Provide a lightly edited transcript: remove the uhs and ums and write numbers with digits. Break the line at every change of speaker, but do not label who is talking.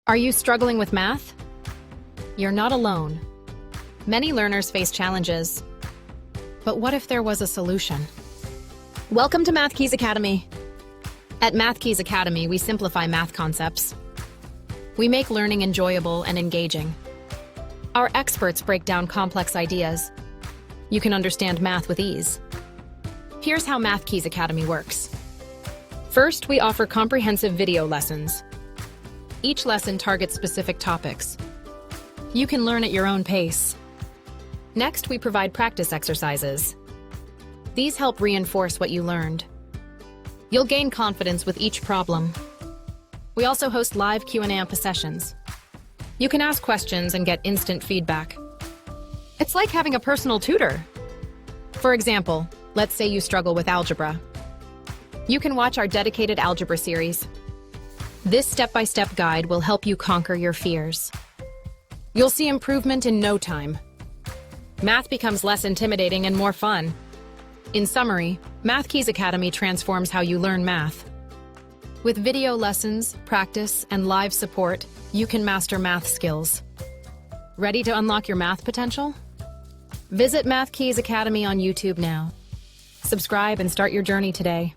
Are you struggling with math? You're not alone. Many learners face challenges. But what if there was a solution? Welcome to MathKeys Academy. At MathKeys Academy, we simplify math concepts. We make learning enjoyable and engaging. Our experts break down complex ideas. You can understand math with ease. Here's how MathKeys Academy works. First, we offer comprehensive video lessons. Each lesson targets specific topics. You can learn at your own pace. Next, we provide practice exercises. These help reinforce what you learned. You'll gain confidence with each problem. We also host live Q&A sessions. You can ask questions and get instant feedback. It's like having a personal tutor. For example, let's say you struggle with algebra. You can watch our dedicated algebra series. This step-by-step guide will help you conquer your fears. You'll see improvement in no time. Math becomes less intimidating and more fun. In summary, MathKeys Academy transforms how you learn math. With video lessons, practice, and live support, you can master math skills. Ready to unlock your math potential? Visit MathKeys Academy on YouTube now. Subscribe and start your journey today.